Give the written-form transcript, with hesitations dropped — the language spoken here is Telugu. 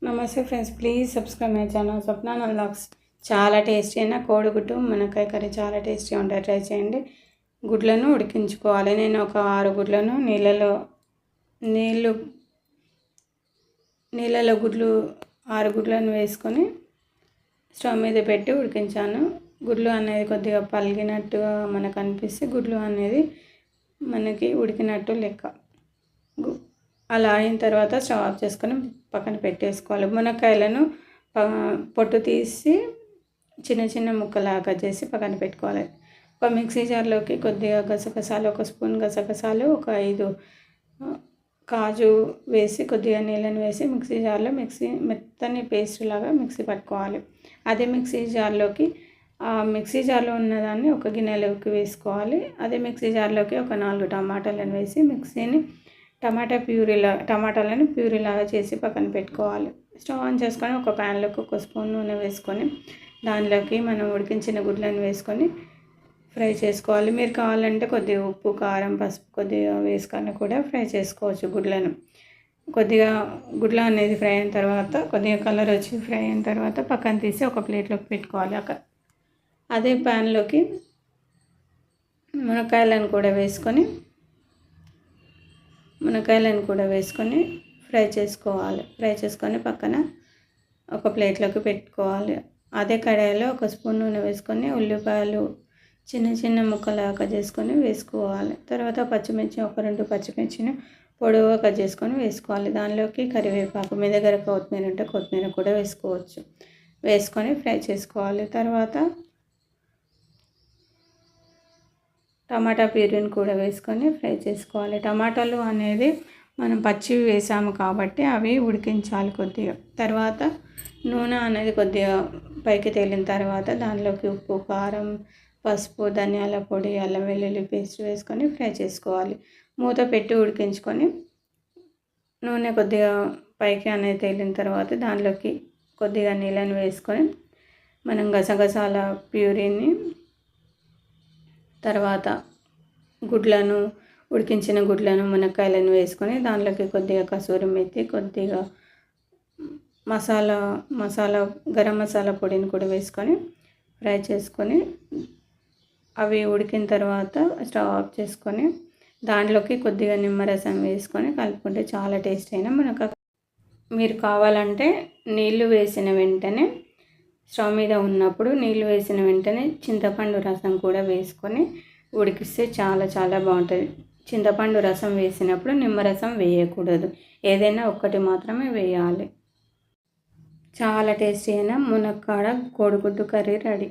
నమస్తే friends, please subscribe my channel Swapna vlogs. చాలా టేస్టీ అయిన కోడిగుడ్డు మునక్కాయ కర్రీ చాలా టేస్టీగా ఉంటుంది. ట్రై చేయండి. గుడ్లను ఉడికించుకోవాలి. నేను ఒక 6 గుడ్లను నీళ్ళలో 6 గుడ్లను వేసుకొని స్టవ్ మీద పెట్టి ఉడికించాను. గుడ్లు అనేది కొద్దిగా పలిగినట్టుగా మనకు అనిపిస్తే గుడ్లు అనేది మనకి ఉడికినట్టు లెక్క. అలా అయిన తర్వాత స్టవ్ ఆఫ్ చేసుకొని పక్కన పెట్టేసుకోవాలి. మునక్కాయలను పొట్టు తీసి చిన్న చిన్న ముక్కలాగా కట్ చేసి పక్కన పెట్టుకోవాలి. ఒక మిక్సీ జార్లోకి కొద్దిగా గసగసాలు, 1 స్పూన్ గసగసాలు, ఒక 5 కాజు వేసి కొద్దిగా నీళ్ళని వేసి మిక్సీ జార్లో మెత్తని పేస్ట్ లాగా మిక్సీ పట్టుకోవాలి. అదే మిక్సీ జార్లో ఉన్నదాన్ని ఒక గిన్నెలోకి వేసుకోవాలి. అదే మిక్సీ జార్లోకి ఒక 4 టమాటాలను వేసి టమాటాలను ప్యూరీలాగా చేసి పక్కన పెట్టుకోవాలి. స్టవ్ ఆన్ చేసుకొని ఒక ప్యాన్లోకి 1 స్పూన్ నూనె వేసుకొని దానిలోకి మనం ఉడికించిన గుడ్లను వేసుకొని ఫ్రై చేసుకోవాలి. మీరు కావాలంటే కొద్దిగా ఉప్పు, కారం, పసుపు కొద్దిగా వేసుకొని కూడా ఫ్రై చేసుకోవచ్చు గుడ్లను. కొద్దిగా గుడ్లు అనేది ఫ్రై అయిన తర్వాత కొద్దిగా కలర్ వచ్చి ఫ్రై అయిన తర్వాత పక్కన తీసి ఒక ప్లేట్లోకి పెట్టుకోవాలి. అదే ప్యాన్లోకి మునక్కాయలను కూడా వేసుకొని ఫ్రై చేసుకొని పక్కన ఒక ప్లేట్లోకి పెట్టుకోవాలి. అదే కడాయిలో 1 స్పూన్ నూనె వేసుకొని ఉల్లిపాయలు చిన్న చిన్న ముక్కలాగా కట్ చేసుకొని వేసుకోవాలి. తర్వాత పచ్చిమిర్చి, ఒక 2 పచ్చిమిర్చిని పొడవుగా కట్ చేసుకొని వేసుకోవాలి. దానిలోకి కరివేపాకు, మీ దగ్గర కొత్తిమీర ఉంటే కొత్తిమీర కూడా వేసుకోవచ్చు. వేసుకొని ఫ్రై చేసుకోవాలి. తర్వాత టమాటా ప్యూరీని కూడా వేసుకొని ఫ్రై చేసుకోవాలి. టమాటాలు అనేది మనం పచ్చివి వేసాము కాబట్టి అవి ఉడికించాలి కొద్దిగా. తర్వాత నూనె అనేది కొద్దిగా పైకి తేలిన తర్వాత దానిలోకి ఉప్పు, కారం, పసుపు, ధనియాల పొడి, అల్లం వెల్లుల్లి పేస్ట్ వేసుకొని ఫ్రై చేసుకోవాలి. మూత పెట్టి ఉడికించుకొని నూనె కొద్దిగా పైకి అనేది తేలిన తర్వాత దానిలోకి కొద్దిగా నీళ్ళని వేసుకొని మనం గసగసాల ప్యూరీని, తర్వాత ఉడికించిన గుడ్లను, మునక్కాయలను వేసుకొని దానిలోకి కొద్దిగా కసూరి మెత్తి, కొద్దిగా గరం మసాలా పొడిని కూడా వేసుకొని ఫ్రై చేసుకొని అవి ఉడికిన తర్వాత స్టవ్ ఆఫ్ చేసుకొని దాంట్లోకి కొద్దిగా నిమ్మరసం వేసుకొని కలుపుకుంటే చాలా టేస్ట్ అయిన మునక్కాయ. మీరు కావాలంటే స్టవ్ మీద ఉన్నప్పుడు నీళ్ళు వేసిన వెంటనే చింతపండు రసం కూడా వేసుకొని ఉడికిస్తే చాలా చాలా బాగుంటుంది. చింతపండు రసం వేసినప్పుడు నిమ్మరసం వేయకూడదు, ఏదైనా ఒక్కటి మాత్రమే వేయాలి. చాలా టేస్టీ అయిన మునక్కాడ కోడిగుడ్డు కర్రీ రెడీ.